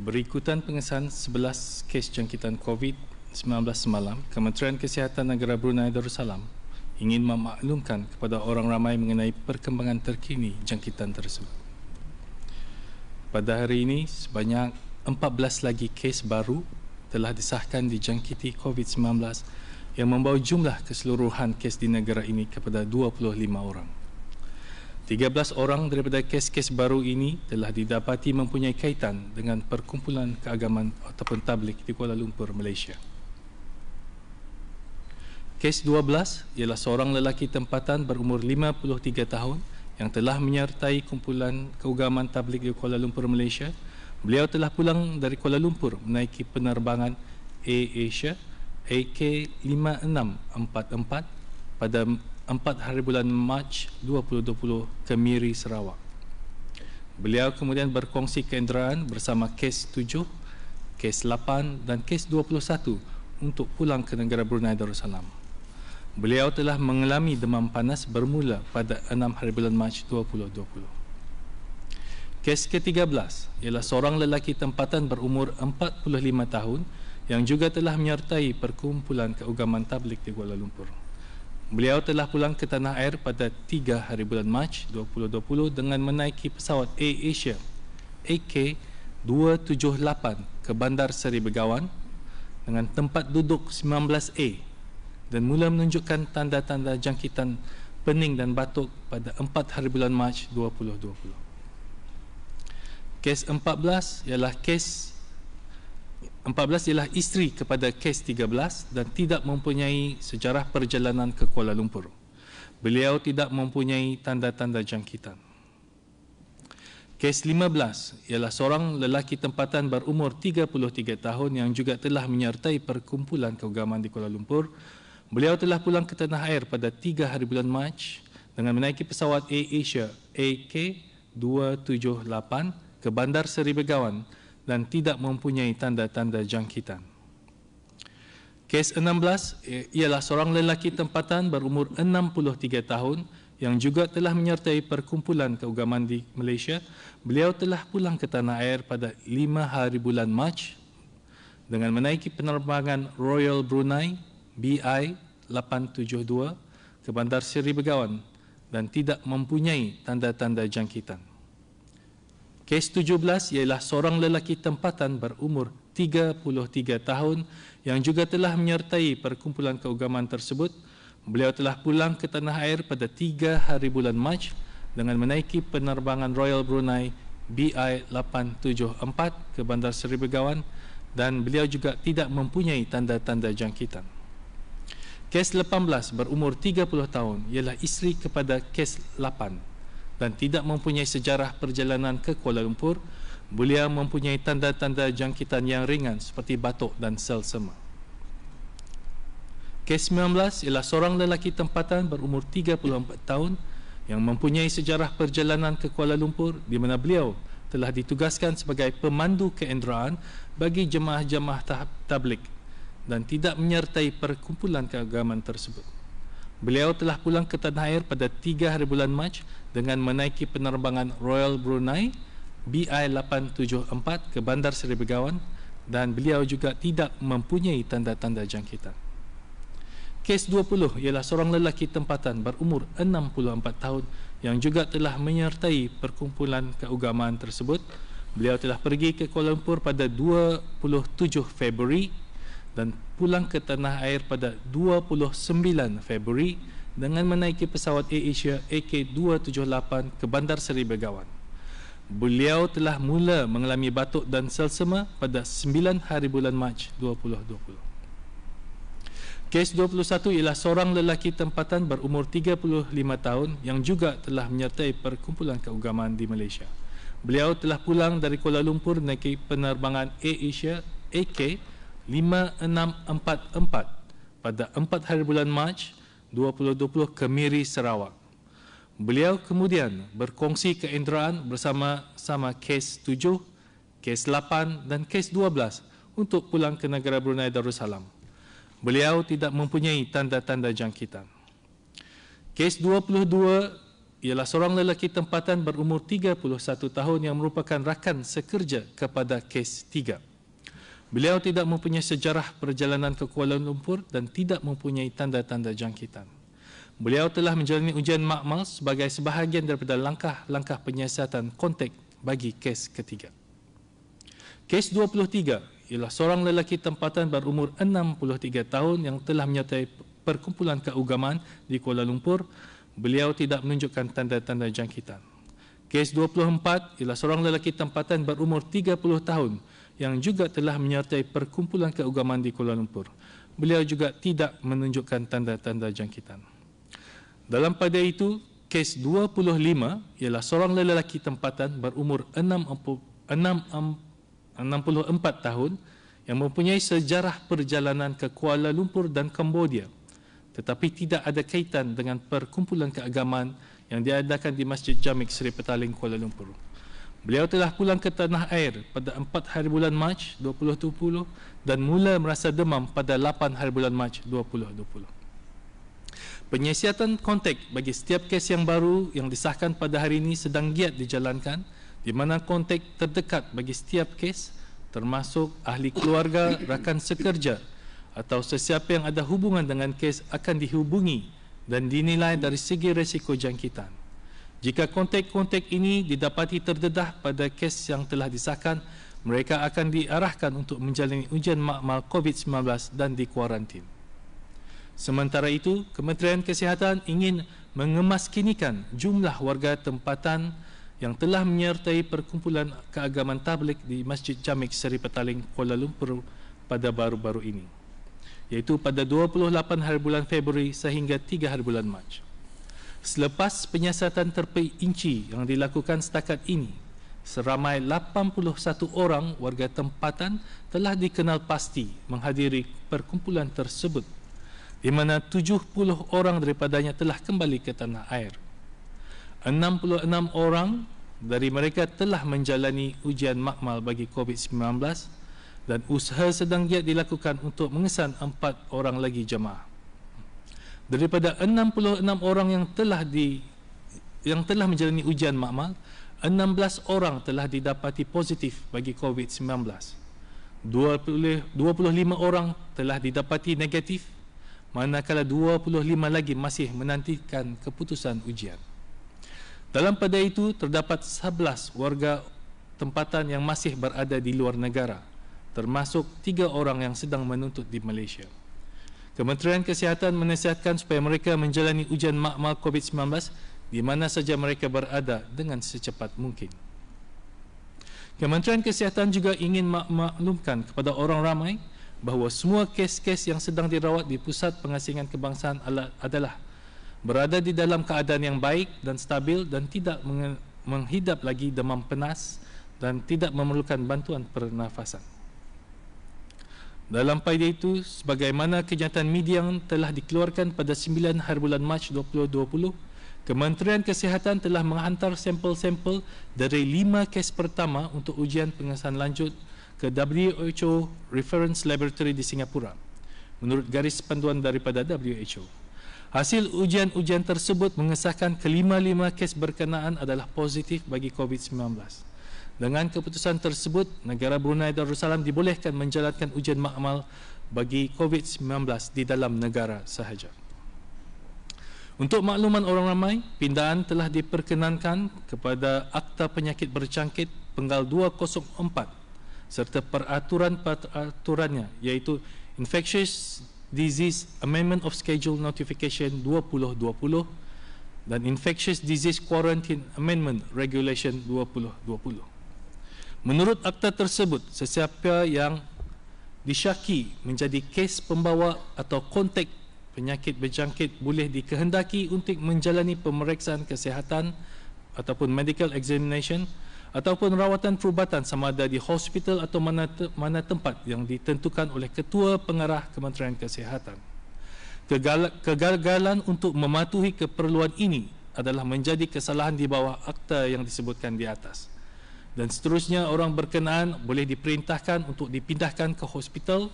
Berikutan pengesahan 11 kes jangkitan COVID-19 semalam, Kementerian Kesihatan Negara Brunei Darussalam ingin memaklumkan kepada orang ramai mengenai perkembangan terkini jangkitan tersebut. Pada hari ini, sebanyak 14 lagi kes baru telah disahkan dijangkiti COVID-19 yang membawa jumlah keseluruhan kes di negara ini kepada 25 orang. 13 orang daripada kes-kes baru ini telah didapati mempunyai kaitan dengan perkumpulan keagamaan ataupun tabligh di Kuala Lumpur, Malaysia. Kes 12 ialah seorang lelaki tempatan berumur 53 tahun yang telah menyertai kumpulan keagamaan tabligh di Kuala Lumpur, Malaysia. Beliau telah pulang dari Kuala Lumpur menaiki penerbangan Air Asia AK5644 pada 4 hari bulan Mac 2020 ke Miri, Sarawak. Beliau kemudian berkongsi keenderaan bersama kes 7, kes 8 dan kes 21 untuk pulang ke negara Brunei Darussalam. Beliau telah mengalami demam panas bermula pada 6 hari bulan Mac 2020. Kes ke-13 ialah seorang lelaki tempatan berumur 45 tahun yang juga telah menyertai perkumpulan keagamaan tabligh di Kuala Lumpur. Beliau telah pulang ke tanah air pada 3 hari bulan Mac 2020 dengan menaiki pesawat Air Asia AK278 ke Bandar Seri Begawan dengan tempat duduk 19A dan mula menunjukkan tanda-tanda jangkitan pening dan batuk pada 4 hari bulan Mac 2020. Kes 14 ialah isteri kepada kes 13 dan tidak mempunyai sejarah perjalanan ke Kuala Lumpur. Beliau tidak mempunyai tanda-tanda jangkitan. Kes 15 ialah seorang lelaki tempatan berumur 33 tahun yang juga telah menyertai perkumpulan keagamaan di Kuala Lumpur. Beliau telah pulang ke tanah air pada 3 hari bulan Mac dengan menaiki pesawat Air Asia AK278 ke Bandar Seri Begawan dan tidak mempunyai tanda-tanda jangkitan. Kes 16 ialah seorang lelaki tempatan berumur 63 tahun yang juga telah menyertai perkumpulan keagamaan di Malaysia. Beliau telah pulang ke tanah air pada 5 hari bulan Mac dengan menaiki penerbangan Royal Brunei BI 872 ke Bandar Seri Begawan dan tidak mempunyai tanda-tanda jangkitan. Kes 17 ialah seorang lelaki tempatan berumur 33 tahun yang juga telah menyertai perkumpulan keagamaan tersebut. Beliau telah pulang ke tanah air pada 3 hari bulan Mac dengan menaiki penerbangan Royal Brunei BI 874 ke Bandar Seri Begawan dan beliau juga tidak mempunyai tanda-tanda jangkitan. Kes 18 berumur 30 tahun ialah isteri kepada kes 8 dan tidak mempunyai sejarah perjalanan ke Kuala Lumpur. Beliau mempunyai tanda-tanda jangkitan yang ringan seperti batuk dan sel sema. Kes 19 ialah seorang lelaki tempatan berumur 34 tahun yang mempunyai sejarah perjalanan ke Kuala Lumpur di mana beliau telah ditugaskan sebagai pemandu keenderaan bagi jemaah-jemaah tabligh dan tidak menyertai perkumpulan keagamaan tersebut. Beliau telah pulang ke tanah air pada 3 hari bulan Mac dengan menaiki penerbangan Royal Brunei BI 874 ke Bandar Seri Begawan dan beliau juga tidak mempunyai tanda-tanda jangkitan. Kes 20 ialah seorang lelaki tempatan berumur 64 tahun yang juga telah menyertai perkumpulan keagamaan tersebut. Beliau telah pergi ke Kuala Lumpur pada 27 Februari dan pulang ke tanah air pada 29 Februari dengan menaiki pesawat Air Asia AK278 ke Bandar Seri Begawan. Beliau telah mula mengalami batuk dan sel sema pada 9 hari bulan Mac 2020. Kes 21 ialah seorang lelaki tempatan berumur 35 tahun yang juga telah menyertai perkumpulan keagamaan di Malaysia. Beliau telah pulang dari Kuala Lumpur menaiki penerbangan Air Asia AK5644 pada 4 hari bulan Mac 2020 ke Miri, Sarawak. Beliau kemudian berkongsi keenderaan bersama-sama kes 7, kes 8 dan kes 12 untuk pulang ke negara Brunei Darussalam. Beliau tidak mempunyai tanda-tanda jangkitan. Kes 22 ialah seorang lelaki tempatan berumur 31 tahun yang merupakan rakan sekerja kepada kes 3. Beliau tidak mempunyai sejarah perjalanan ke Kuala Lumpur dan tidak mempunyai tanda-tanda jangkitan. Beliau telah menjalani ujian makmal sebagai sebahagian daripada langkah-langkah penyiasatan kontak bagi kes ketiga. Kes 23 ialah seorang lelaki tempatan berumur 63 tahun yang telah menyertai perkumpulan keagamaan di Kuala Lumpur. Beliau tidak menunjukkan tanda-tanda jangkitan. Kes 24 ialah seorang lelaki tempatan berumur 30 tahun yang juga telah menyertai perkumpulan keagamaan di Kuala Lumpur. Beliau juga tidak menunjukkan tanda-tanda jangkitan. Dalam pada itu, kes 25 ialah seorang lelaki tempatan berumur 64 tahun yang mempunyai sejarah perjalanan ke Kuala Lumpur dan Cambodia, tetapi tidak ada kaitan dengan perkumpulan keagamaan yang diadakan di Masjid Jamik Seri Petaling, Kuala Lumpur. Beliau telah pulang ke tanah air pada 4 hari bulan Mac 2020 dan mula merasa demam pada 8 hari bulan Mac 2020. Penyiasatan kontak bagi setiap kes yang baru yang disahkan pada hari ini sedang giat dijalankan, di mana kontak terdekat bagi setiap kes termasuk ahli keluarga, rakan sekerja atau sesiapa yang ada hubungan dengan kes akan dihubungi dan dinilai dari segi risiko jangkitan. Jika kontak-kontak ini didapati terdedah pada kes yang telah disahkan, mereka akan diarahkan untuk menjalani ujian makmal COVID-19 dan dikuarantin. Sementara itu, Kementerian Kesihatan ingin mengemaskinikan jumlah warga tempatan yang telah menyertai perkumpulan keagamaan tabligh di Masjid Jamik Seri Petaling, Kuala Lumpur pada baru-baru ini, iaitu pada 28 hari bulan Februari sehingga 3 hari bulan Mac. Selepas penyiasatan terperinci yang dilakukan setakat ini, seramai 81 orang warga tempatan telah dikenal pasti menghadiri perkumpulan tersebut, di mana 70 orang daripadanya telah kembali ke tanah air. 66 orang dari mereka telah menjalani ujian makmal bagi COVID-19 dan usaha sedang giat dilakukan untuk mengesan 4 orang lagi jemaah. Daripada 66 orang yang telah menjalani ujian makmal, 16 orang telah didapati positif bagi COVID-19. 25 orang telah didapati negatif, manakala 25 lagi masih menantikan keputusan ujian. Dalam pada itu, terdapat 11 warga tempatan yang masih berada di luar negara, termasuk 3 orang yang sedang menuntut di Malaysia. Kementerian Kesihatan menasihatkan supaya mereka menjalani ujian makmal COVID-19 di mana saja mereka berada dengan secepat mungkin. Kementerian Kesihatan juga ingin maklumkan kepada orang ramai bahawa semua kes-kes yang sedang dirawat di Pusat Pengasingan Kebangsaan adalah berada di dalam keadaan yang baik dan stabil dan tidak menghidap lagi demam panas dan tidak memerlukan bantuan pernafasan. Dalam pada itu, sebagaimana kenyataan media yang telah dikeluarkan pada 9 hari bulan Mac 2020, Kementerian Kesihatan telah menghantar sampel-sampel dari 5 kes pertama untuk ujian pengesahan lanjut ke WHO Reference Laboratory di Singapura, menurut garis panduan daripada WHO. Hasil ujian-ujian tersebut mengesahkan kelima-lima kes berkenaan adalah positif bagi COVID-19. Dengan keputusan tersebut, negara Brunei Darussalam dibolehkan menjalankan ujian makmal bagi COVID-19 di dalam negara sahaja. Untuk makluman orang ramai, pindahan telah diperkenankan kepada Akta Penyakit Berjangkit Penggal 204 serta peraturan-peraturannya, iaitu Infectious Disease Amendment of Schedule Notification 2020 dan Infectious Disease Quarantine Amendment Regulation 2020. Menurut akta tersebut, sesiapa yang disyaki menjadi kes pembawa atau kontak penyakit berjangkit boleh dikehendaki untuk menjalani pemeriksaan kesihatan ataupun medical examination ataupun rawatan perubatan sama ada di hospital atau mana tempat yang ditentukan oleh Ketua Pengarah Kementerian Kesihatan. Kegagalan untuk mematuhi keperluan ini adalah menjadi kesalahan di bawah akta yang disebutkan di atas. Dan seterusnya, orang berkenaan boleh diperintahkan untuk dipindahkan ke hospital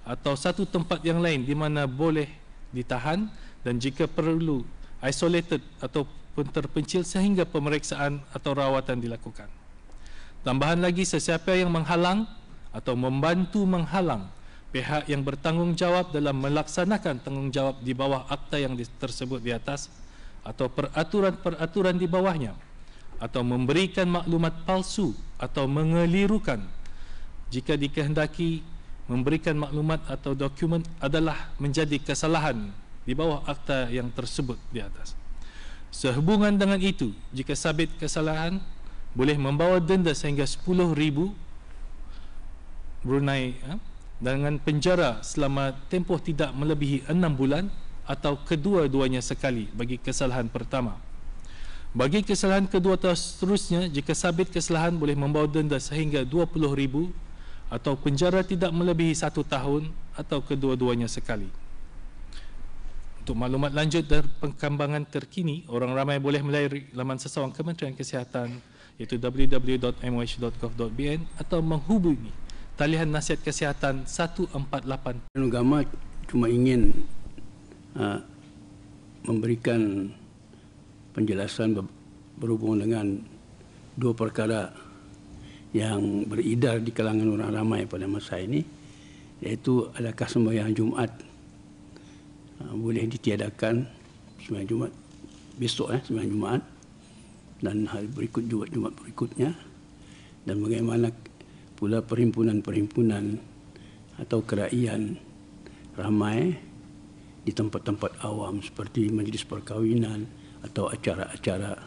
atau satu tempat yang lain di mana boleh ditahan dan jika perlu isolated ataupun pun terpencil sehingga pemeriksaan atau rawatan dilakukan. Tambahan lagi, sesiapa yang menghalang atau membantu menghalang pihak yang bertanggungjawab dalam melaksanakan tanggungjawab di bawah akta yang tersebut di atas atau peraturan-peraturan di bawahnya, atau memberikan maklumat palsu atau mengelirukan jika dikehendaki memberikan maklumat atau dokumen adalah menjadi kesalahan di bawah akta yang tersebut di atas. Sehubungan dengan itu, jika sabit kesalahan, boleh membawa denda sehingga 10,000 Brunei dengan penjara selama tempoh tidak melebihi 6 bulan atau kedua-duanya sekali bagi kesalahan pertama. Bagi kesalahan kedua atau seterusnya, jika sabit kesalahan, boleh membawa denda sehingga 20,000 atau penjara tidak melebihi 1 tahun atau kedua-duanya sekali. Untuk maklumat lanjut dan perkembangan terkini, orang ramai boleh melayari laman sesawang Kementerian Kesihatan iaitu www.moh.gov.bn atau menghubungi talian nasihat kesihatan 148. Agama cuma ingin memberikan penjelasan berhubung dengan dua perkara yang beredar di kalangan orang ramai pada masa ini, iaitu adakah sembahyang Jumaat boleh ditiadakan, sembahyang Jumaat besok, sembahyang Jumaat, dan hari berikut Jumaat berikutnya, dan bagaimana pula perhimpunan-perhimpunan atau kerajaan ramai di tempat-tempat awam seperti majlis perkahwinan atau acara-acara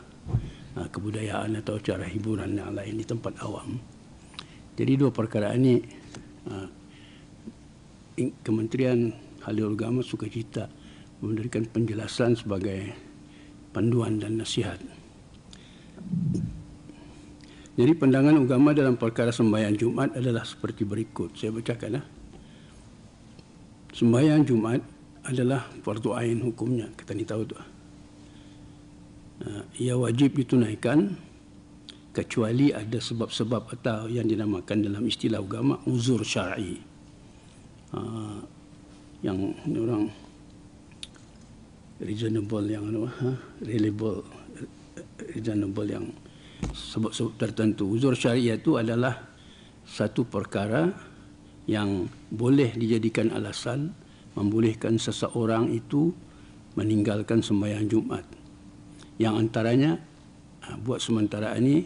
kebudayaan atau acara hiburan yang lain di tempat awam. Jadi dua perkara ini Kementerian Halil Agama sukacita memberikan penjelasan sebagai panduan dan nasihat. Jadi pandangan agama dalam perkara sembahyang Jumaat adalah seperti berikut. Saya bacakan. Sembahyang Jumaat adalah fardu ain hukumnya, kita ni tahu tu. Ia wajib ditunaikan kecuali ada sebab-sebab atau yang dinamakan dalam istilah agama uzur syar'i. Yang orang reasonable yang sebab-sebab tertentu. Uzur syariah itu adalah satu perkara yang boleh dijadikan alasan membolehkan seseorang itu meninggalkan sembahyang Jumaat. Yang antaranya buat sementara ini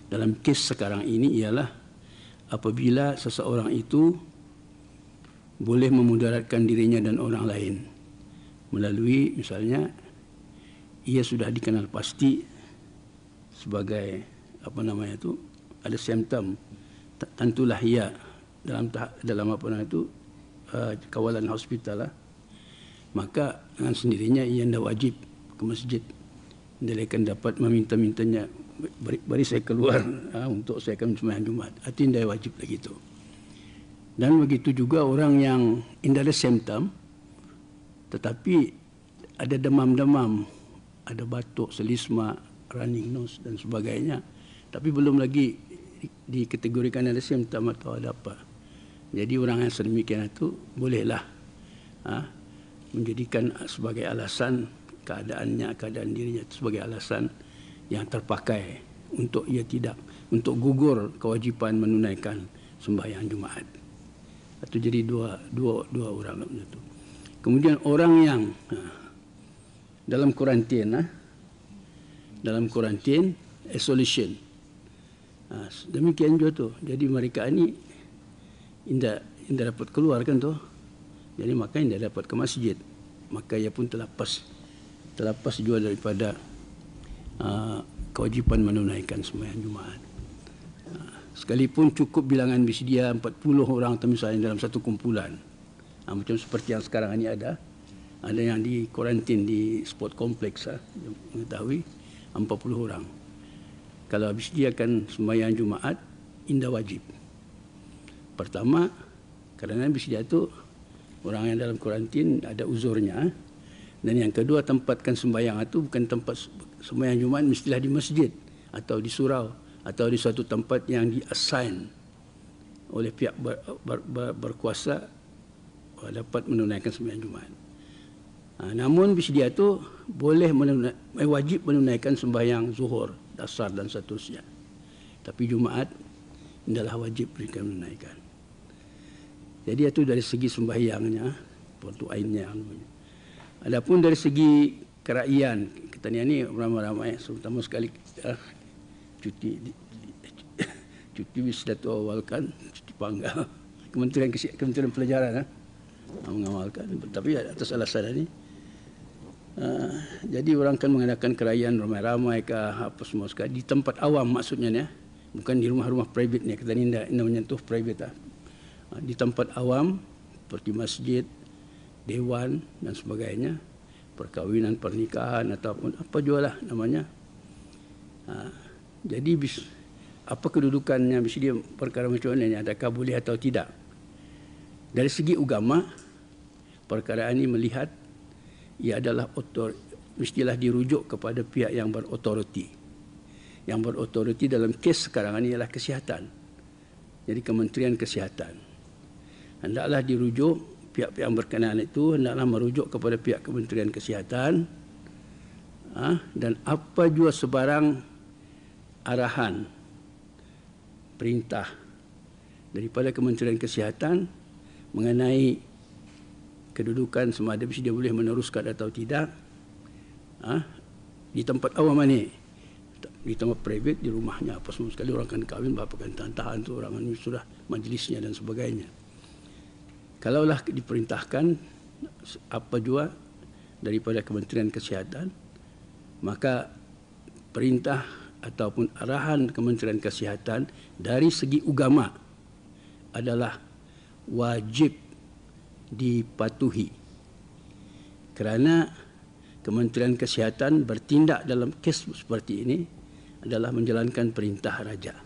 dalam kes sekarang ini ialah apabila seseorang itu boleh memudaratkan dirinya dan orang lain melalui misalnya ia sudah dikenal pasti sebagai ada simptom, tentulah ia dalam kawalan hospital maka dengan sendirinya ia tidak wajib ke masjid. Dia akan dapat meminta-mintanya, beri saya keluar untuk saya akan sembahyang Jumaat. Artinya tidak wajib lagi itu. Dan begitu juga orang yang tidak ada simptom tetapi ada demam-demam, ada batuk, selisma, running nose dan sebagainya, tapi belum lagi dikategorikan ada simptom atau ada apa. Jadi orang yang sedemikian itu bolehlah menjadikan sebagai alasan keadaan dirinya sebagai alasan yang terpakai untuk untuk gugur kewajipan menunaikan sembahyang Jumaat. Itu jadi dua orang itu. Kemudian orang yang dalam kuarantin, isolation. Demikian juga tu. Jadi mereka ini tidak dapat keluar kan tu. Jadi maka tidak dapat ke masjid. Maka ia pun terlepas juga daripada kewajipan menunaikan sembahyang Jumaat. Sekalipun cukup bilangan bersedia 40 orang atau misalnya dalam satu kumpulan. Macam seperti yang sekarang ini ada yang di kuarantin di sport kompleks, mengetahui 40 orang. Kalau habis disediakan sembahyang Jumaat, tidak wajib. Pertama, kerana bersedia itu orang yang dalam kuarantin ada uzurnya. Dan yang kedua, tempatkan sembahyang itu bukan tempat sembahyang Jumaat mestilah di masjid atau di surau atau di suatu tempat yang di-assign oleh pihak berkuasa dapat menunaikan sembahyang Jumaat. Namun bersedia tu boleh wajib menunaikan sembahyang zuhur, dasar dan seterusnya. Tapi Jumaat adalah wajib mereka menunaikan. Jadi itu dari segi sembahyangnya, fardu ainnya. Adapun dari segi keraian, kita ni ramai-ramai, terutama sekali cuti wisda tu awalkan, cuti panggal. Kementerian Pelajaran mengamalkan, tapi atas alasan ini. Jadi orang kan mengadakan kerajaan ramai-ramai ke apa semua sekali di tempat awam maksudnya ya, bukan di rumah-rumah private ni. Kita ni tidak menyentuh private di tempat awam seperti masjid, dewan dan sebagainya, perkahwinan, pernikahan ataupun apa jualah namanya. Jadi apa kedudukannya, mesti dia perkara macam mana, adakah boleh atau tidak. Dari segi agama, perkara ini melihat ia adalah mestilah dirujuk kepada pihak yang berautoriti. Yang berautoriti dalam kes sekarang ini ialah kesihatan. Jadi Kementerian Kesihatan. Hendaklah dirujuk, pihak-pihak yang berkenaan itu hendaklah merujuk kepada pihak Kementerian Kesihatan. Dan apa jua sebarang arahan, perintah daripada Kementerian Kesihatan mengenai kedudukan sama ada dia boleh meneruskan atau tidak di tempat awam ini, di tempat private, di rumahnya apa semua sekali, orang kan kahwin berapa kan tahan tu orang ini sudah majlisnya dan sebagainya. Kalaulah diperintahkan apa jua daripada Kementerian Kesihatan, maka perintah ataupun arahan Kementerian Kesihatan dari segi agama adalah wajib dipatuhi, kerana Kementerian Kesihatan bertindak dalam kes seperti ini adalah menjalankan perintah raja.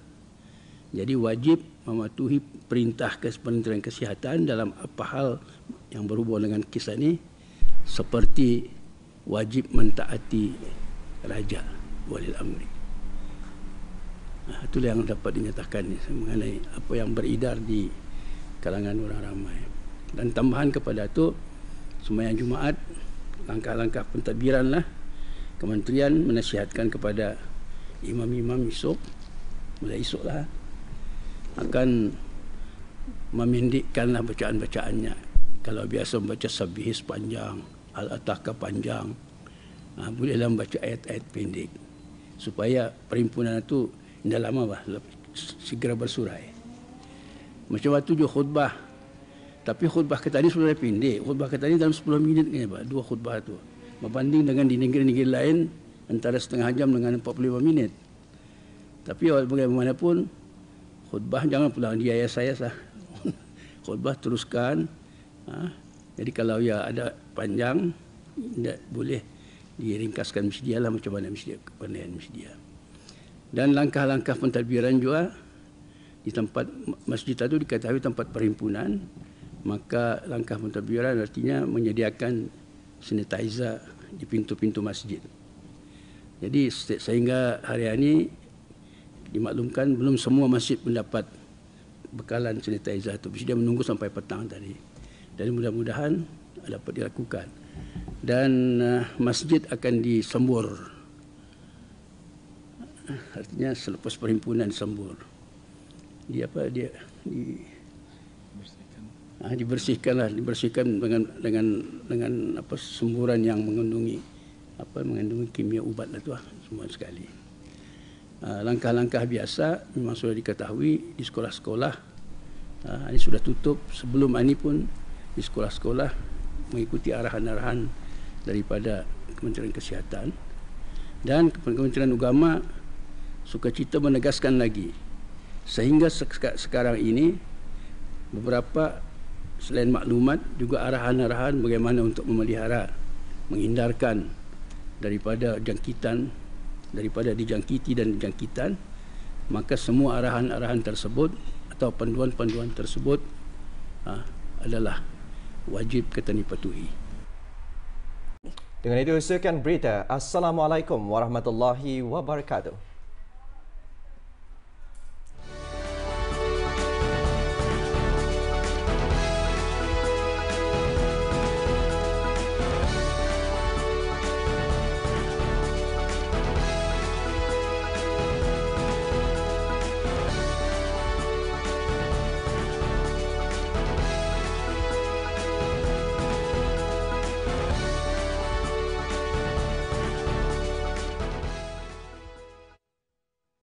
Jadi wajib mematuhi perintah Kementerian Kesihatan dalam apa hal yang berhubungan dengan kes ini, seperti wajib mentaati raja, walil amri. Itulah yang dapat dinyatakan mengenai apa yang beredar di kalangan orang ramai. Dan tambahan kepada itu, sembahyang Jumaat, langkah-langkah pentadbiranlah kementerian menasihatkan kepada imam-imam esok, mulai esoklah, akan memendekkanlah bacaan-bacaannya. Kalau biasa membaca sabihis panjang, al-ataka panjang, bolehlah membaca ayat-ayat pendek, supaya perhimpunan itu tidak lama segera bersurai. Macam waktu juga khutbah. Tapi khutbah kita ini sudah pendek. Khutbah kita ini dalam 10 minit ni, dua khutbah tu. Berbanding dengan di negeri-negeri lain antara setengah jam dengan 45 minit. Tapi bagaimanapun khutbah jangan pulang diayas-ayas. Khutbah teruskan. Jadi kalau ya ada panjang, tidak boleh diringkaskan mesti lah macam mana mesti kepandaian mesti dia. Dan langkah-langkah pentadbiran juga di tempat masjid itu diketahui tempat perhimpunan, maka langkah pentadbiran artinya menyediakan sanitizer di pintu-pintu masjid. Jadi sehingga hari ini dimaklumkan belum semua masjid mendapat bekalan sanitizer itu. Dia menunggu sampai petang tadi. Dan mudah-mudahan dapat dilakukan. Dan masjid akan disembur. Artinya selepas perhimpunan disembur. Dibersihkanlah, dibersihkan dengan apa semburan yang mengandungi kimia ubat itu semua sekali. Langkah-langkah biasa memang sudah diketahui di sekolah-sekolah. Ini sudah tutup. Sebelum ini pun di sekolah-sekolah mengikuti arahan-arahan daripada Kementerian Kesihatan. Dan Kementerian Agama sukacita menegaskan lagi, sehingga sekarang ini beberapa selain maklumat juga arahan-arahan bagaimana untuk memelihara, menghindarkan daripada jangkitan, daripada dijangkiti dan jangkitan. Maka semua arahan-arahan tersebut atau panduan-panduan tersebut adalah wajib kita dipatuhi. Dengan itu sekian berita. Assalamualaikum warahmatullahi wabarakatuh.